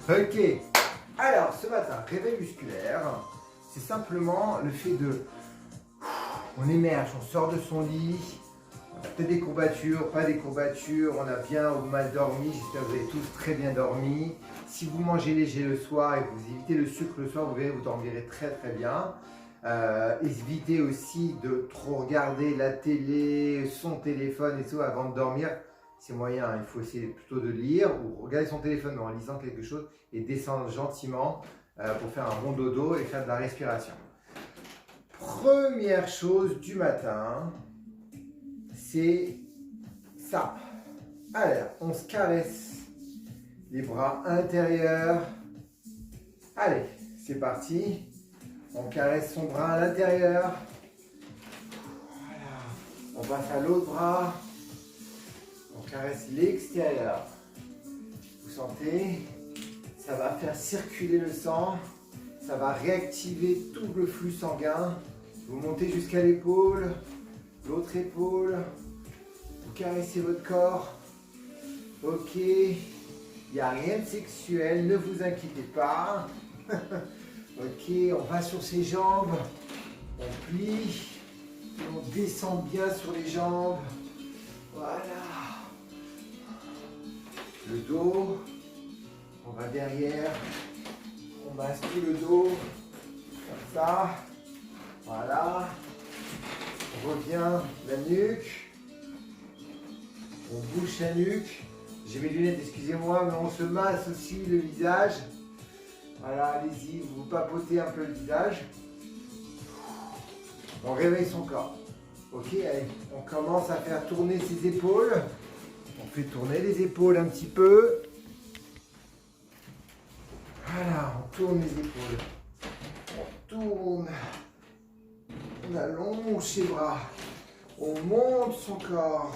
Ok, alors ce matin, réveil musculaire, c'est simplement le fait de... On émerge, on sort de son lit, on a peut-être des courbatures, pas des courbatures, on a bien ou mal dormi, j'espère que vous avez tous très bien dormi. Si vous mangez léger le soir et que vous évitez le sucre le soir, vous verrez, vous dormirez très très bien. Évitez aussi de trop regarder la télé, son téléphone et tout avant de dormir. C'est moyen, hein. Il faut essayer plutôt de lire ou regarder son téléphone en lisant quelque chose et descendre gentiment pour faire un bon dodo et faire de la respiration. Première chose du matin, c'est ça. Allez, on se caresse les bras intérieurs. Allez, c'est parti. On caresse son bras à l'intérieur. Voilà. On passe à l'autre bras. On caresse l'extérieur. Vous sentez? Ça va faire circuler le sang. Ça va réactiver tout le flux sanguin. Vous montez jusqu'à l'épaule, l'autre épaule. Vous caressez votre corps. Ok. Il n'y a rien de sexuel, ne vous inquiétez pas. Ok, on va sur ses jambes. On plie. On descend bien sur les jambes. Voilà. Le dos. On va derrière. On masse tout le dos. Comme ça. Voilà. On revient la nuque. On bouge la nuque. J'ai mes lunettes, excusez-moi, mais on se masse aussi le visage. Voilà, allez-y, vous papotez un peu le visage. On réveille son corps. Ok, allez, on commence à faire tourner ses épaules. On fait tourner les épaules un petit peu. Voilà, on tourne les épaules. On tourne. On allonge ses bras. On monte son corps.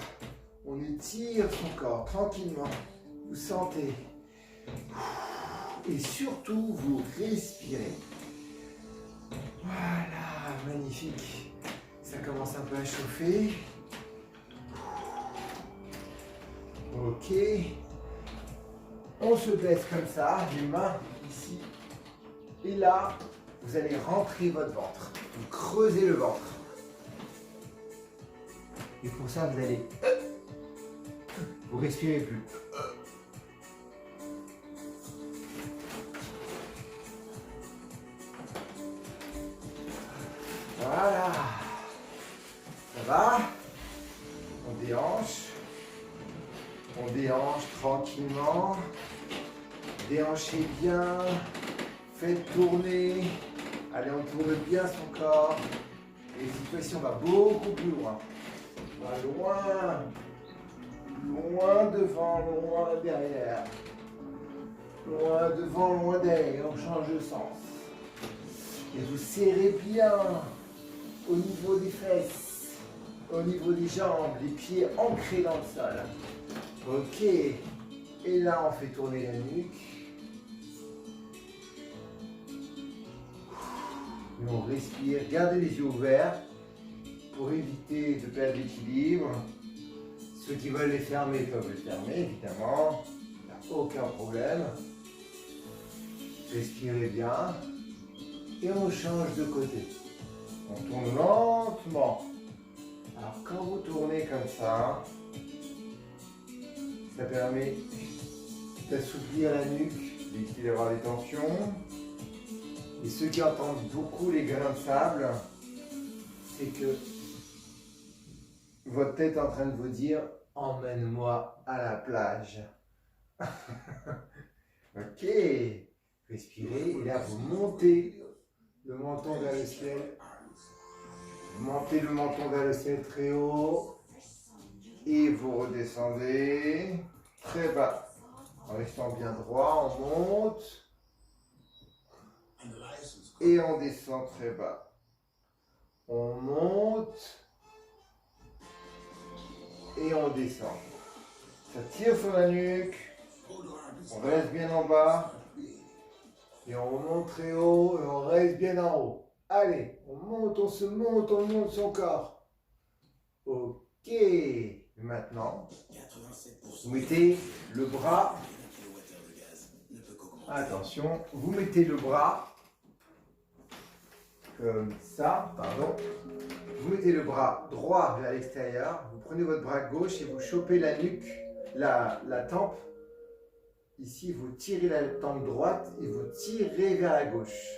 On étire son corps tranquillement. Vous sentez. Et surtout, vous respirez. Voilà, magnifique. Ça commence un peu à chauffer. Ok. On se baisse comme ça, les mains ici. Et là, vous allez rentrer votre ventre. Vous creusez le ventre. Et pour ça, vous allez... Vous respirez plus. Voilà. Ça va? On déhanche. On déhanche tranquillement. Déhanchez bien. Faites tourner. Allez, on tourne bien son corps. Et cette fois-ci, on va beaucoup plus loin. On va loin. Loin devant, loin derrière. Loin devant, loin derrière. On change de sens. Et vous serrez bien au niveau des fesses, au niveau des jambes, les pieds ancrés dans le sol. Ok. Et là, on fait tourner la nuque. Et on respire. Gardez les yeux ouverts pour éviter de perdre l'équilibre. Ceux qui veulent les fermer peuvent les fermer, évidemment. Il n'y a aucun problème. Respirez bien. Et on change de côté. On tourne lentement. Alors quand vous tournez comme ça permet d'assouplir la nuque, d'éviter d'avoir des tensions. Et ceux qui entendent beaucoup les grains de sable, c'est que votre tête est en train de vous dire « Emmène-moi à la plage ». Ok, respirez et là vous montez le menton vers le ciel. Montez le menton vers le ciel très haut. Et vous redescendez très bas. En restant bien droit, on monte. Et on descend très bas. On monte. Et on descend. Ça tire sur la nuque. On reste bien en bas. Et on monte très haut et on reste bien en haut. Allez, on monte, on se monte, on monte son corps. Ok. Maintenant, vous mettez le bras Attention, vous mettez le bras comme ça, pardon. Vous mettez le bras droit vers l'extérieur, vous prenez votre bras gauche et vous chopez la nuque, la tempe. Ici, vous tirez la tempe droite et vous tirez vers la gauche.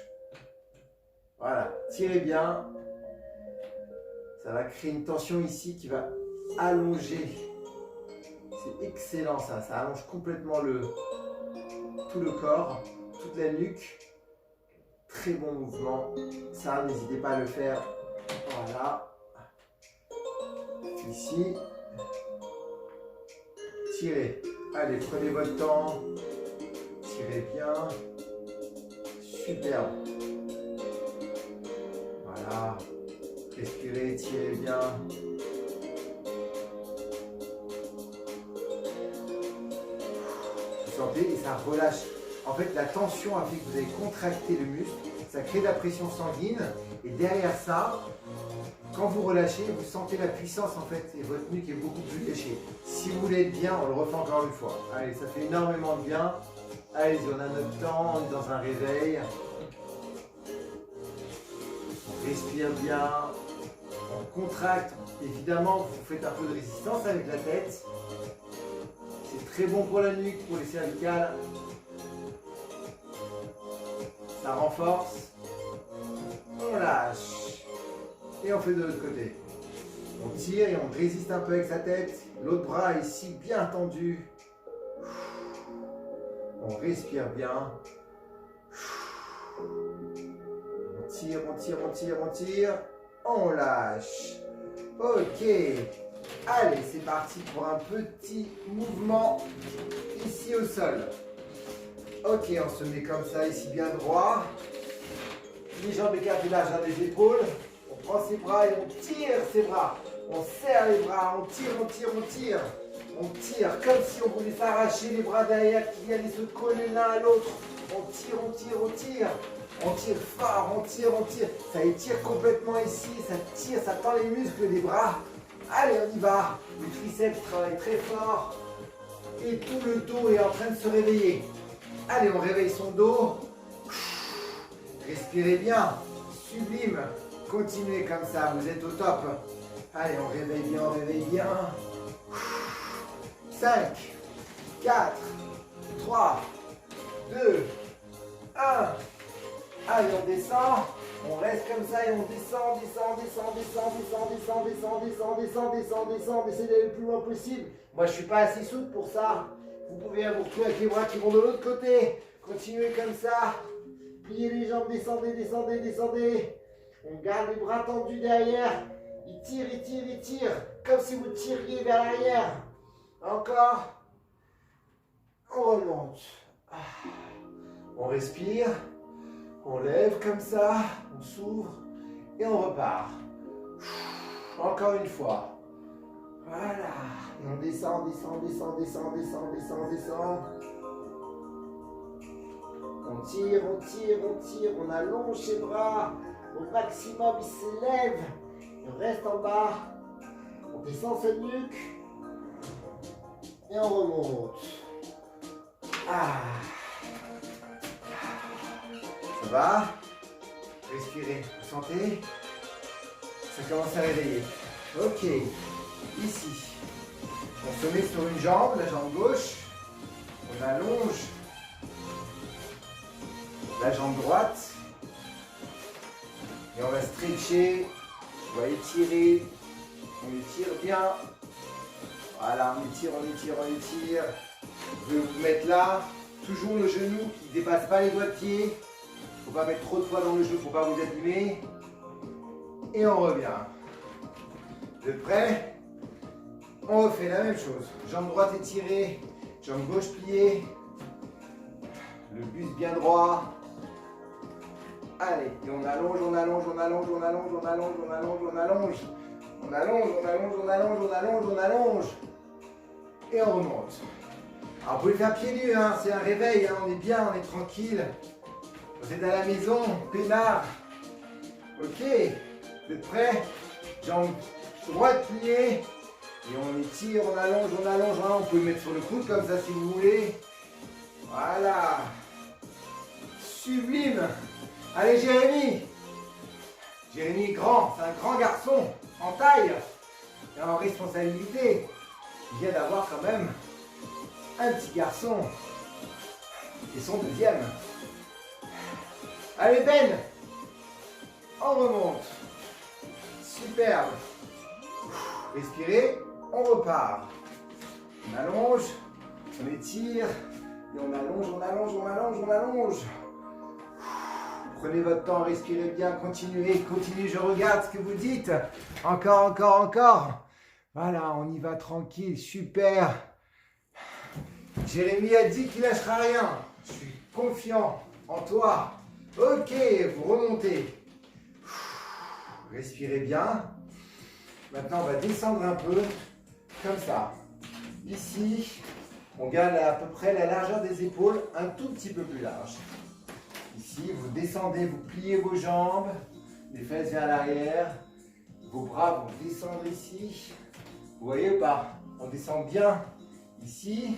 Voilà, tirez bien. Ça va créer une tension ici qui va allonger. C'est excellent ça, ça allonge complètement tout le corps, toute la nuque. Très bon mouvement. Ça, n'hésitez pas à le faire. Voilà. Ici. Tirez. Allez, prenez votre temps. Tirez bien. Superbe. Voilà. Respirez, tirez bien. Vous sentez et ça relâche. En fait, la tension a fait que vous avez contracté le muscle, ça crée de la pression sanguine et derrière ça, quand vous relâchez, vous sentez la puissance en fait et votre nuque est beaucoup plus léchée. Si vous voulez être bien, on le refait encore une fois. Allez, ça fait énormément de bien. Allez, on a notre temps, on est dans un réveil. On respire bien, on contracte. Évidemment, vous faites un peu de résistance avec la tête. C'est très bon pour la nuque, pour les cervicales. Ça renforce, on lâche et on fait de l'autre côté. On tire et on résiste un peu avec sa tête. L'autre bras est ici bien tendu. On respire bien. On tire, on tire, on tire, on tire. On lâche. Ok. Allez, c'est parti pour un petit mouvement ici au sol. Ok, on se met comme ça, ici bien droit. Les jambes écartées largeur des épaules. On prend ses bras et on tire ses bras. On serre les bras, on tire, on tire, on tire. On tire comme si on voulait s'arracher les bras derrière qui allaient se coller l'un à l'autre. On tire, on tire, on tire. On tire fort, on tire, on tire. Ça étire complètement ici, ça tire, ça tend les muscles des bras. Allez, on y va. Le triceps travaille très fort. Et tout le dos est en train de se réveiller. Allez, on réveille son dos. Respirez bien. Sublime. Continuez comme ça, vous êtes au top. Allez, on réveille bien, on réveille bien. 5, 4, 3, 2, 1. Allez, on descend. On reste comme ça et on descend, descend, descend, descend, descend, descend, descend, descend, descend, descend, descend. Essayez d'aller le plus loin possible. Moi, je ne suis pas assez souple pour ça. Vous pouvez vous retrouver avec les bras qui vont de l'autre côté. Continuez comme ça. Pliez les jambes, descendez, descendez, descendez. On garde les bras tendus derrière. Il tire, il tire, il tire. Comme si vous tiriez vers l'arrière. Encore. On remonte. On respire. On lève comme ça. On s'ouvre. Et on repart. Encore une fois. Voilà. Et on descend, descend, descend, descend, descend, descend, descend. On tire, on tire, on tire. On allonge ses bras. Au maximum, il se lève. On reste en bas. On descend sa nuque. Et on remonte. Ça va? Respirez. Vous sentez? Ça commence à réveiller. Ok. Ici. On se met sur une jambe, la jambe gauche. On allonge la jambe droite. Et on va stretcher. On va étirer. On étire bien. Voilà, on étire, on étire, on étire. Je vais vous mettre là. Toujours le genou qui ne dépasse pas les doigts de pied. Il ne faut pas mettre trop de poids dans le genou pour ne pas vous abîmer. Et on revient. Vous êtes prêts? On refait la même chose. Jambe droite étirée. Jambe gauche pliée. Le buste bien droit. Allez, et on allonge, on allonge, on allonge, on allonge, on allonge, on allonge, on allonge. On allonge, on allonge, on allonge, on allonge, on allonge. Et on remonte. Alors vous pouvez faire pieds nus, hein, c'est un réveil, hein, on est bien, on est tranquille. Vous êtes à la maison, peinard. Ok, vous êtes prêts? Jambe droite pliée. Et on étire, on allonge, on allonge. Hein, on peut le mettre sur le coude comme ça si vous voulez. Voilà. Sublime. Allez, Jérémy. Jérémy est grand, c'est un grand garçon, en taille et en responsabilité. Il vient d'avoir quand même un petit garçon. Et son deuxième. Allez, Ben. On remonte. Superbe. Respirez, on repart. On allonge, on étire, et on allonge, on allonge, on allonge, on allonge. Prenez votre temps, respirez bien, continuez, continuez, je regarde ce que vous dites. Encore, encore, encore. Voilà, on y va tranquille, super. Jérémy a dit qu'il lâchera rien. Je suis confiant en toi. Ok, vous remontez. Respirez bien. Maintenant, on va descendre un peu, comme ça. Ici, on garde à peu près la largeur des épaules, un tout petit peu plus large. Ici, vous descendez, vous pliez vos jambes, les fesses vers l'arrière. Vos bras vont descendre ici. Vous voyez ou pas? On descend bien ici.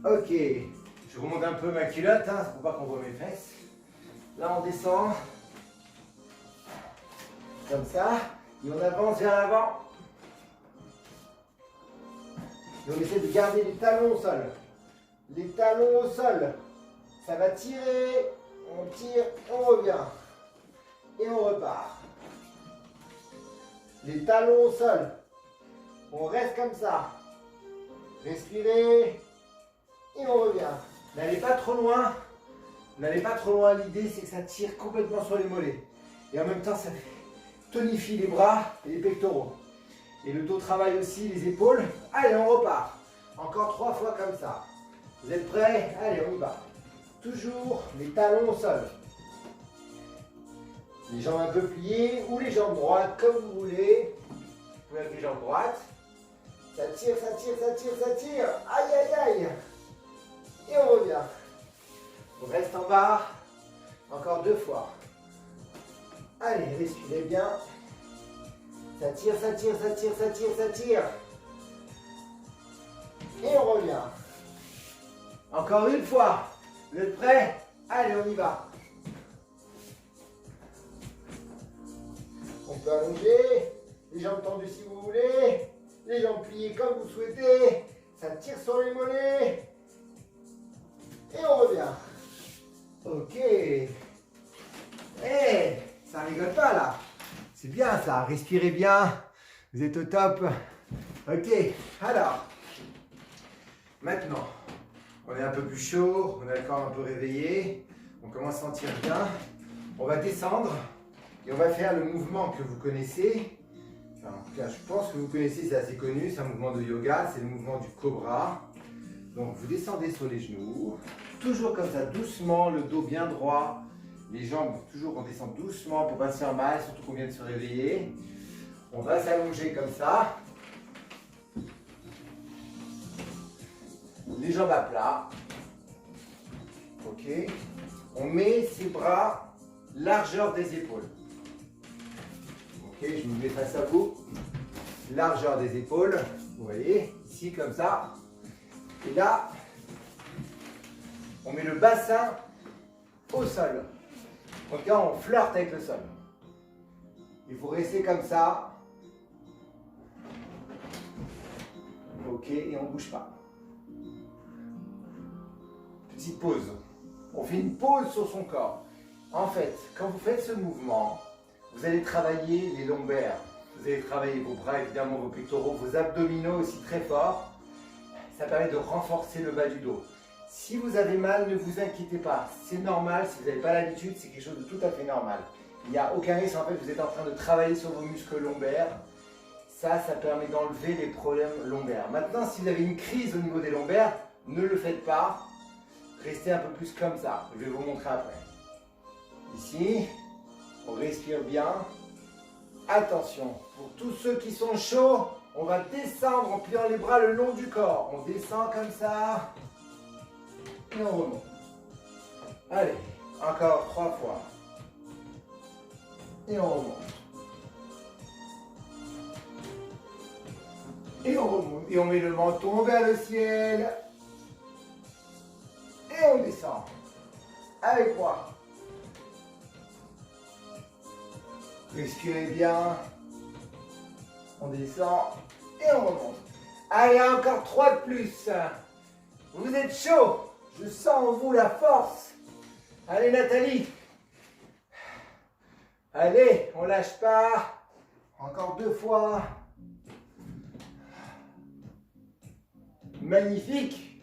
Ok, je remonte un peu ma culotte, hein, pour pas qu'on voit mes fesses. Là, on descend. Comme ça. Et on avance vers l'avant. Et on essaie de garder les talons au sol. Les talons au sol. Ça va tirer. On tire, on revient. Et on repart. Les talons au sol. On reste comme ça. Respirez. Et on revient. N'allez pas trop loin. N'allez pas trop loin. L'idée, c'est que ça tire complètement sur les mollets. Et en même temps, ça tonifie les bras et les pectoraux. Et le dos travaille aussi les épaules. Allez, on repart. Encore 3 fois comme ça. Vous êtes prêts? Allez, on y va. Toujours les talons au sol. Les jambes un peu pliées ou les jambes droites, comme vous voulez. Vous pouvez avec les jambes droites. Ça tire, ça tire, ça tire, ça tire. Aïe, aïe, aïe. Et on revient. On reste en bas. Encore 2 fois. Allez, respirez bien. Ça tire, ça tire, ça tire, ça tire, ça tire. Et on revient. Encore une fois. Vous êtes prêts? Allez, on y va. On peut allonger. Les jambes tendues si vous voulez. Les jambes pliées comme vous souhaitez. Ça tire sur les mollets. Et on revient. Ok. Hey, ça rigole pas là. C'est bien ça. Respirez bien. Vous êtes au top. Ok. Alors. Maintenant. On est un peu plus chaud. On est encore un peu réveillé. On commence à sentir bien. On va descendre. Et on va faire le mouvement que vous connaissez. Enfin, en tout cas, je pense que vous connaissez. C'est assez connu. C'est un mouvement de yoga. C'est le mouvement du cobra. Donc vous descendez sur les genoux. Toujours comme ça, doucement, le dos bien droit. Les jambes, toujours on descend doucement pour pas se faire mal, surtout qu'on vient de se réveiller. On va s'allonger comme ça. Les jambes à plat. Ok. On met ses bras largeur des épaules. Ok, je me mets face à vous. Largeur des épaules. Vous voyez, ici comme ça. Et là, on met le bassin au sol. Donc là, on flirte avec le sol. Il faut rester comme ça. Ok, et on ne bouge pas. Petite pause. On fait une pause sur son corps. En fait, quand vous faites ce mouvement, vous allez travailler les lombaires. Vous allez travailler vos bras, évidemment, vos pectoraux, vos abdominaux aussi très fort. Ça permet de renforcer le bas du dos. Si vous avez mal, ne vous inquiétez pas. C'est normal, si vous n'avez pas l'habitude, c'est quelque chose de tout à fait normal. Il n'y a aucun risque, en fait, vous êtes en train de travailler sur vos muscles lombaires. Ça permet d'enlever les problèmes lombaires. Maintenant, si vous avez une crise au niveau des lombaires, ne le faites pas. Restez un peu plus comme ça. Je vais vous montrer après. Ici, on respire bien. Attention, pour tous ceux qui sont chauds, on va descendre en pliant les bras le long du corps. On descend comme ça. Et on remonte. Allez, encore 3 fois. Et on remonte. Et on remonte. Et on met le menton vers le ciel. Et on descend. avec moi. Expirez bien. On descend et on remonte. Allez, encore 3 de plus. Vous êtes chaud. Je sens en vous la force. Allez, Nathalie. Allez, on lâche pas. Encore 2 fois. Magnifique.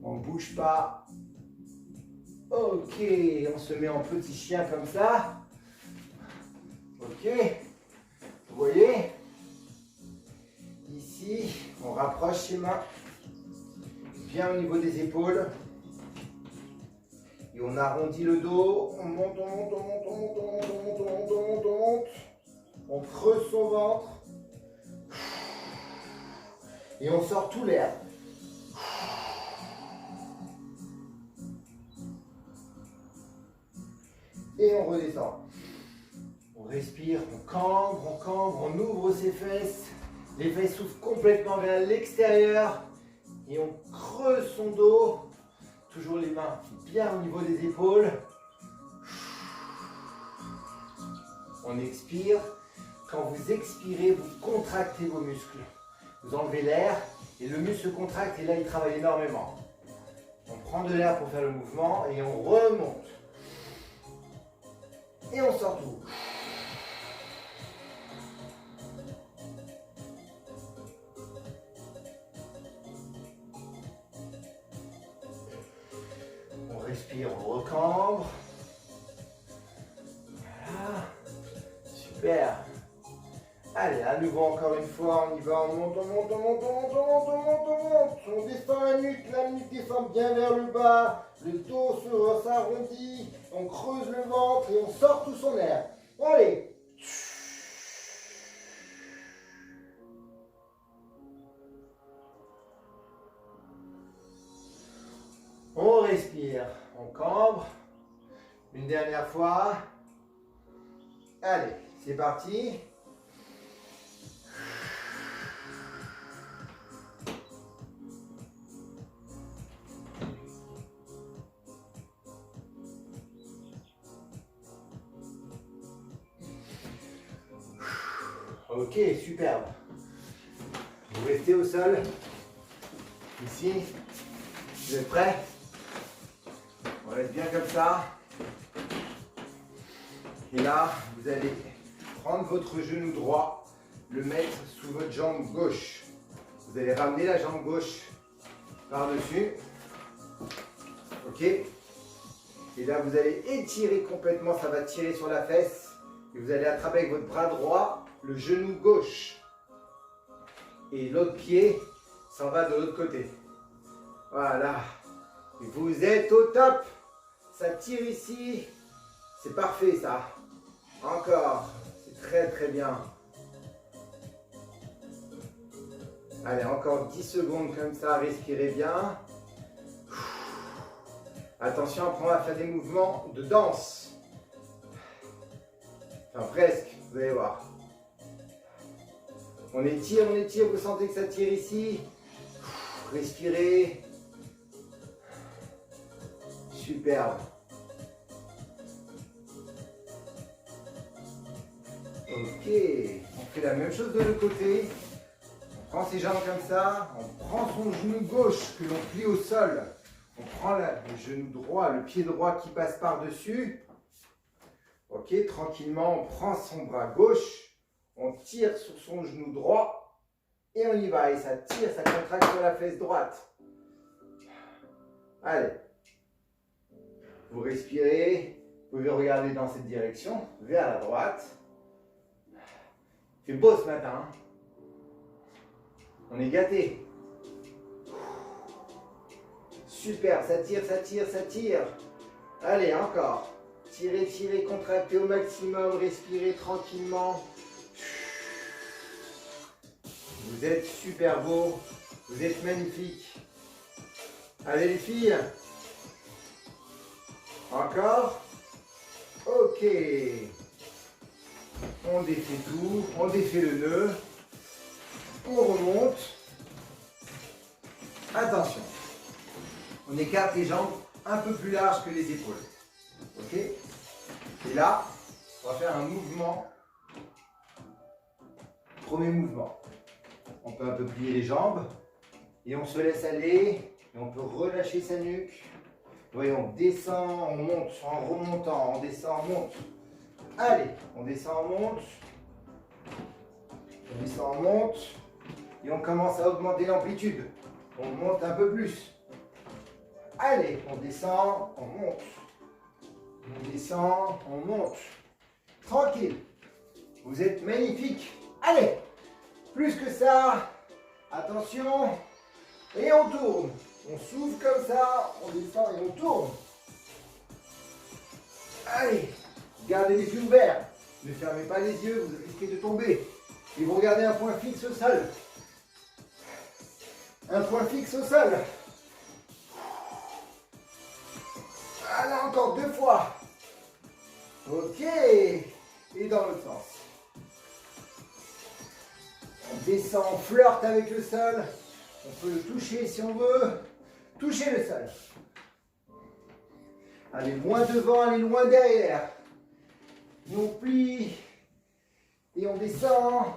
On ne bouge pas. Ok, on se met en petit chien comme ça. Ok, vous voyez, ici, on rapproche les mains bien au niveau des épaules. Et on arrondit le dos, on monte, on monte, on monte, on monte, on monte, on monte, on monte, on monte, on monte. On creuse son ventre. Et on sort tout l'air. Et on redescend. On respire, on cambre, on ouvre ses fesses. Les fesses s'ouvrent complètement vers l'extérieur. Et on creuse son dos. Toujours les mains bien au niveau des épaules. On expire. Quand vous expirez, vous contractez vos muscles. Vous enlevez l'air et le muscle se contracte et là, il travaille énormément. On prend de l'air pour faire le mouvement et on remonte. Et on sort tout. On respire, on recambre. Voilà. Super. Allez, à nouveau encore une fois, on y va, on monte, on monte, on monte, on monte, on monte, on monte, on monte. On descend la nuque descend bien vers le bas, le dos s'arrondit, on creuse le ventre et on sort tout son air. Allez. On respire, on cambre. Une dernière fois. Allez, c'est parti. Ok, superbe. Vous restez au sol. Ici. Vous êtes prêts? On reste bien comme ça. Et là, vous allez prendre votre genou droit, le mettre sous votre jambe gauche. Vous allez ramener la jambe gauche par-dessus. Ok? Et là, vous allez étirer complètement, ça va tirer sur la fesse. Et vous allez attraper avec votre bras droit le genou gauche. Et l'autre pied s'en va de l'autre côté. Voilà. Et vous êtes au top. Ça tire ici. C'est parfait ça. Encore. C'est très très bien. Allez, encore 10 secondes comme ça. Respirez bien. Attention, après on va faire des mouvements de danse. Enfin presque, vous allez voir. On étire, vous sentez que ça tire ici. Respirez. Superbe. Ok, on fait la même chose de l'autre côté. On prend ses jambes comme ça, on prend son genou gauche que l'on plie au sol. On prend le genou droit, le pied droit qui passe par-dessus. Ok, tranquillement, on prend son bras gauche, on tire sur son genou droit et on y va. Et ça tire, ça contracte sur la fesse droite. Allez. Vous respirez, vous pouvez regarder dans cette direction, vers la droite. Il fait beau ce matin. Hein? On est gâtés. Super, ça tire, ça tire, ça tire. Allez, encore. Tirez, tirez, contractez au maximum, respirez tranquillement. Vous êtes super beau, vous êtes magnifique. Allez les filles. Encore. Ok. On défait tout, on défait le nœud. On remonte. Attention. On écarte les jambes un peu plus larges que les épaules. Ok? Et là, on va faire un mouvement. Premier mouvement. On peut un peu plier les jambes. Et on se laisse aller. Et on peut relâcher sa nuque. Voyons, on descend, on monte en remontant. On descend, on monte. Allez, on descend, on monte. On descend, on monte. Et on commence à augmenter l'amplitude. On monte un peu plus. Allez, on descend, on monte. On descend, on monte. Tranquille. Vous êtes magnifique. Allez, plus que ça. Attention. Et on tourne. On souffle comme ça, on descend et on tourne. Allez, gardez les yeux ouverts. Ne fermez pas les yeux, vous risquez de tomber. Et vous regardez un point fixe au sol. Un point fixe au sol. Voilà, encore 2 fois. Ok. Et dans l'autre sens. On descend, on flirte avec le sol. On peut le toucher si on veut. Touchez le sol. Allez loin devant, allez loin derrière. Et on plie. Et on descend.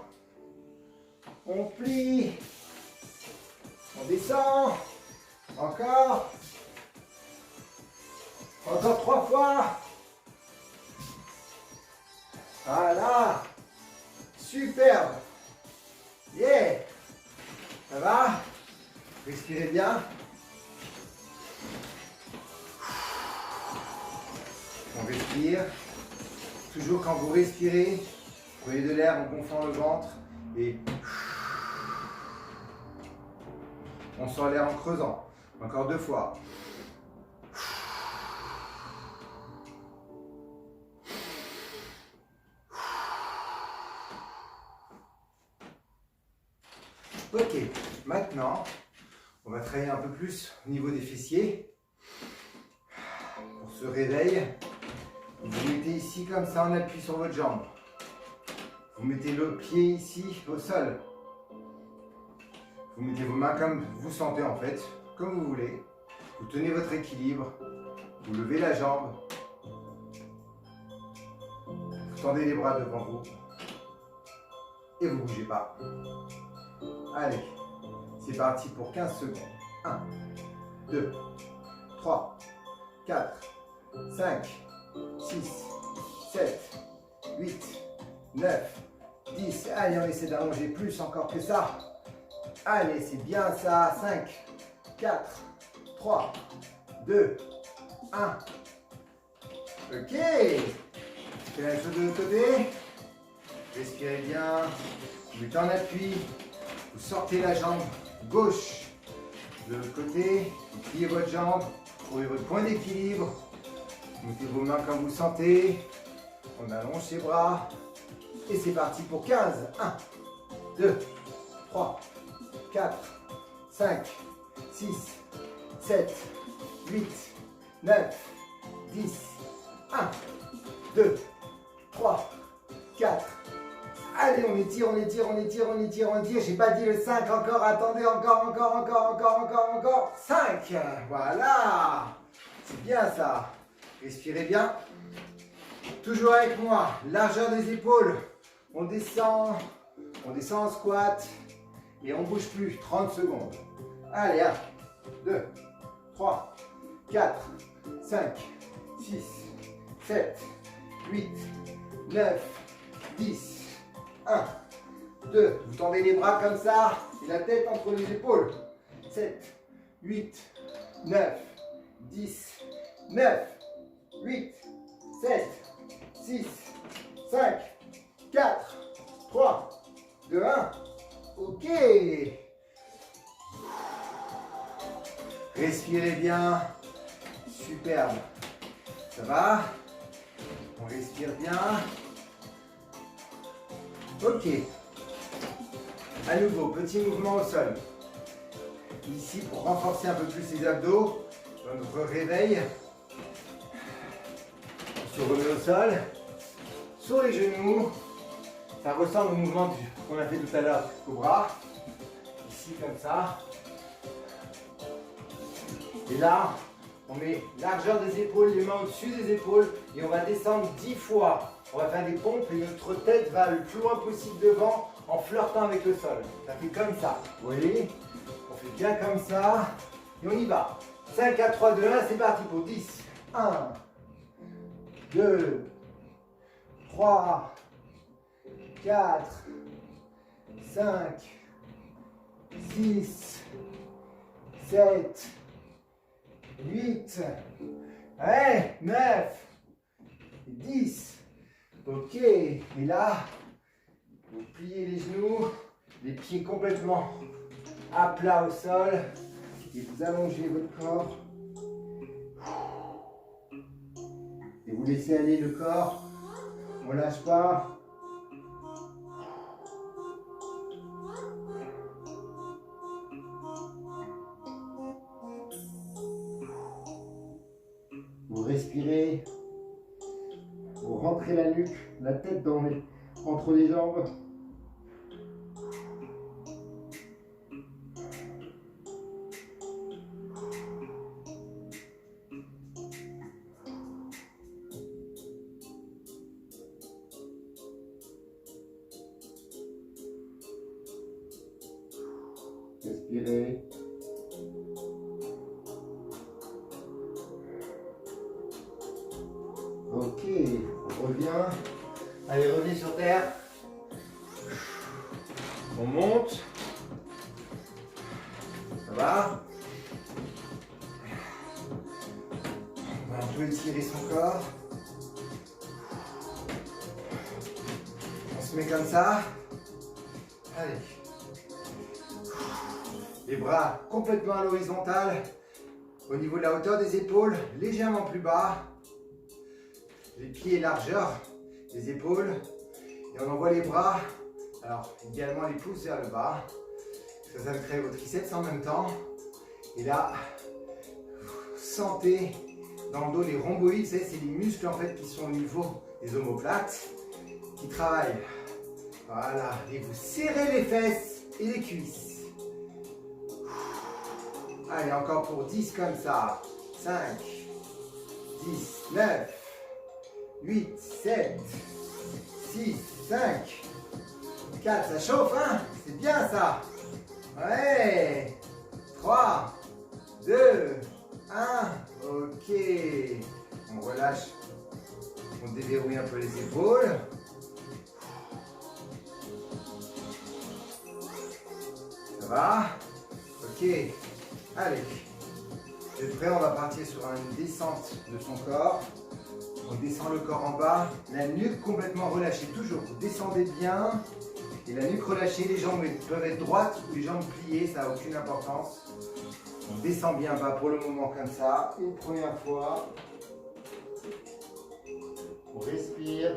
On plie. On descend. Encore. Encore 3 fois. Voilà. Superbe. Yeah. Ça va? Respirez bien. On respire. Toujours quand vous respirez, prenez de l'air en gonflant le ventre et on sort l'air en creusant. Encore 2 fois. Ok, maintenant, on va travailler un peu plus au niveau des fessiers. Pour ce réveil, vous mettez ici comme ça en appui sur votre jambe. Vous mettez le pied ici au sol. Vous mettez vos mains comme vous sentez en fait, comme vous voulez. Vous tenez votre équilibre. Vous levez la jambe. Vous tendez les bras devant vous. Et vous ne bougez pas. Allez, c'est parti pour 15 secondes. 1, 2, 3, 4, 5, 6, 7, 8, 9, 10. Allez, on essaie d'allonger plus encore que ça. Allez, c'est bien ça. 5, 4, 3, 2, 1. Ok. Faites la même chose de l'autre côté. Respirez bien. Vous mettez en appui. Vous sortez la jambe gauche de l'autre côté. Vous pliez votre jambe. Trouvez votre point d'équilibre. Mettez vos mains comme vous sentez. On allonge ses bras. Et c'est parti pour 15. 1, 2, 3, 4, 5, 6, 7, 8, 9, 10. 1, 2, 3, 4. Allez, on étire, on étire, on étire, on étire, on étire. J'ai pas dit le 5 encore. Attendez, encore. 5. Voilà. C'est bien ça. Respirez bien. Toujours avec moi. Largeur des épaules. On descend en squat. Et on bouge plus. 30 secondes. Allez, 1, 2, 3, 4, 5, 6, 7, 8, 9, 10. 1, 2, vous tendez les bras comme ça, et la tête entre les épaules. 7, 8, 9, 10, 9, 8, 7, 6, 5, 4, 3, 2, 1. Ok. Respirez bien. Superbe. Ça va? On respire bien. Ok. À nouveau, petit mouvement au sol. Ici, pour renforcer un peu plus les abdos, notre réveil. On se remet au sol, sur les genoux. Ça ressemble au mouvement qu'on a fait tout à l'heure au bras. Ici, comme ça. Et là, on met largeur des épaules, les mains au-dessus des épaules et on va descendre 10 fois. On va faire des pompes et notre tête va le plus loin possible devant en flirtant avec le sol. Ça fait comme ça. Vous voyez? On fait bien comme ça et on y va. 5, 4, 3, 2, 1, c'est parti pour 10. 1, 2, 3, 4, 5, 6, 7, 8, ouais, 9, 10. Ok, et là, vous pliez les genoux, les pieds complètement à plat au sol et vous allongez votre corps. Et vous laissez aller le corps, on ne lâche pas. Vous respirez, vous rentrez la nuque, la tête entre les jambes. Respirez. Ok, on revient. Allez, revenez sur terre. On monte. Ça va? On va un peu étirer son corps. On se met comme ça. Allez. Les bras complètement à l'horizontale. Au niveau de la hauteur des épaules, légèrement plus bas. Les pieds largeur des épaules. Et on envoie les bras. Alors, idéalement les pouces vers le bas. Ça va créer vos triceps en même temps. Et là, vous sentez dans le dos les rhomboïdes. C'est les muscles en fait qui sont au niveau des omoplates qui travaillent. Voilà. Et vous serrez les fesses et les cuisses. Allez, encore pour 10 comme ça. 5, 10, 9, 8, 7, 6, 5, 4. Ça chauffe, hein? C'est bien ça. Ouais. 3, 2, 1. Ok. On relâche. On déverrouille un peu les épaules. Ça va? Ok. Allez, vous êtes prêts? On va partir sur une descente de son corps. On descend le corps en bas, la nuque complètement relâchée. Toujours, vous descendez bien et la nuque relâchée. Les jambes peuvent être droites ou les jambes pliées, ça n'a aucune importance. On descend bien bas pour le moment comme ça. Une première fois. On respire.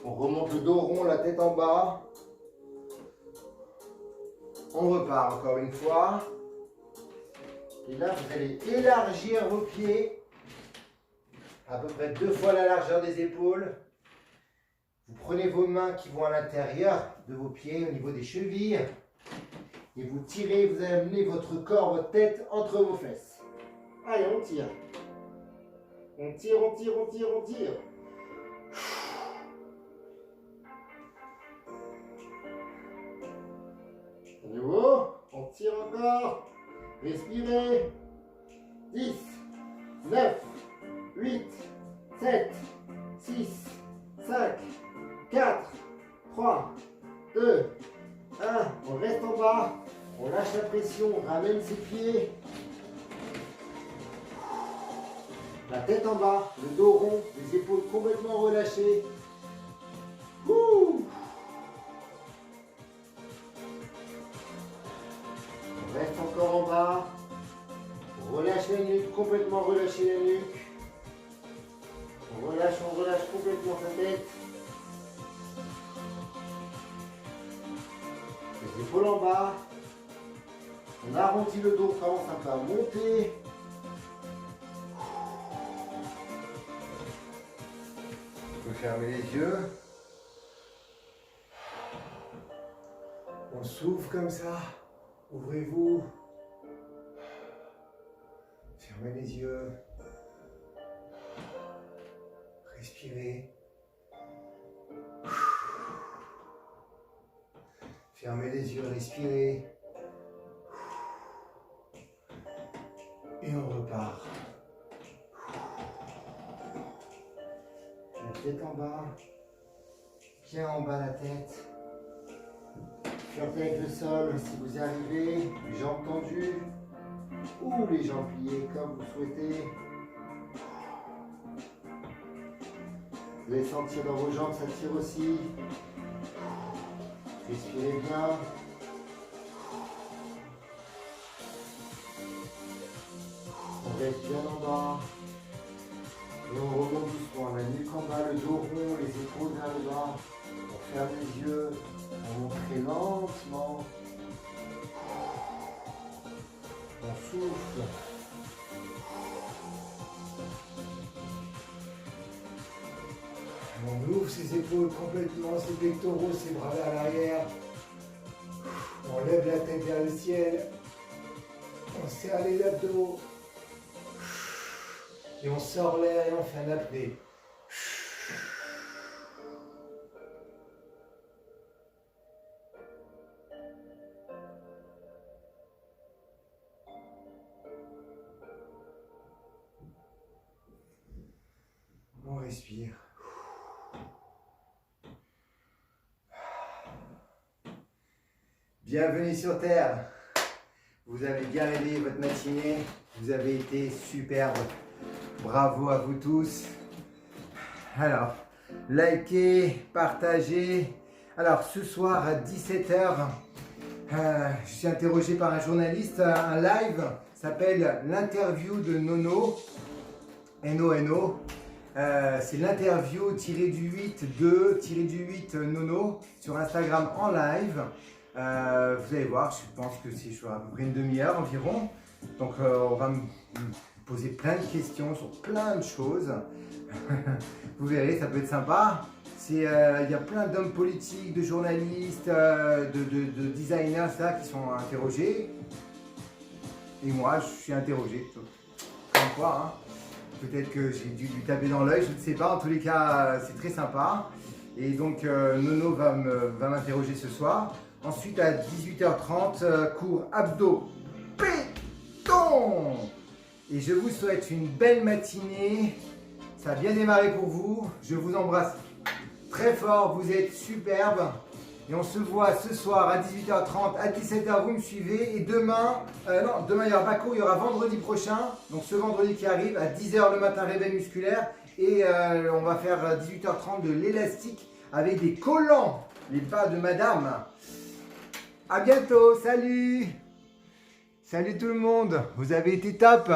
On remonte le dos rond, la tête en bas. On repart encore une fois. Et là, vous allez élargir vos pieds. À peu près 2 fois la largeur des épaules. Vous prenez vos mains qui vont à l'intérieur de vos pieds, au niveau des chevilles. Et vous tirez, vous amenez votre corps, votre tête entre vos fesses. Allez, on tire. On tire, on tire, on tire, on tire. De nouveau, on tire encore. Respirez. 10, 9, 8, 7, 6, 5, 4, 3, 2, 1. On reste en bas. On lâche la pression. On ramène ses pieds. La tête en bas, le dos rond, les épaules complètement relâchées. Ouh. On reste encore en bas. On relâche la nuque, complètement relâcher la nuque. On relâche complètement sa tête. Les épaules en bas. On arrondit le dos, on commence un peu à monter. On peut fermer les yeux. On souffle comme ça. Ouvrez-vous. Fermez les yeux. Respirez. Fermez les yeux, respirez. Et on repart. La tête en bas. Bien en bas la tête. Flirtez avec le sol si vous y arrivez. Les jambes tendues. Ou les jambes pliées comme vous souhaitez. Vous allez sentir dans vos jambes, ça tire aussi. Respirez bien. On reste bien en bas. Et on remonte doucement. La nuque en bas, le dos rond, les épaules vers le bas. On ferme les yeux. On monte très lentement. On souffle. On ouvre ses épaules complètement, ses pectoraux, ses bras vers l'arrière. On lève la tête vers le ciel. On serre les abdos. Et on sort l'air et on fait un apnée. On respire. Bienvenue sur Terre. Vous avez bien réveillé votre matinée. Vous avez été superbe. Bravo à vous tous. Alors, likez, partagez. Alors, ce soir à 17 h, je suis interrogé par un journaliste. Un live s'appelle l'interview de Nono. N-O-N-O. C'est l'interview tiré du 8 Nono sur Instagram en live. Vous allez voir, je pense que c'est à peu près une demi-heure environ. Donc on va me poser plein de questions sur plein de choses. Vous verrez, ça peut être sympa. Il y a plein d'hommes politiques, de journalistes, de designers qui sont interrogés. Et moi, je suis interrogé. Comme quoi, hein. Peut-être que j'ai dû lui taper dans l'œil, je ne sais pas. En tous les cas, c'est très sympa. Et donc, Nono va m'interroger ce soir. Ensuite, à 18 h 30, cours abdos béton. Et je vous souhaite une belle matinée. Ça a bien démarré pour vous. Je vous embrasse très fort. Vous êtes superbes. Et on se voit ce soir à 18 h 30. À 17 h, vous me suivez. Et demain, demain il y aura pas cours. Il y aura vendredi prochain. Donc ce vendredi qui arrive, à 10 h le matin, réveil musculaire. Et on va faire à 18 h 30 de l'élastique avec des collants. Les bas de madame. À bientôt, salut! Salut tout le monde, vous avez été top!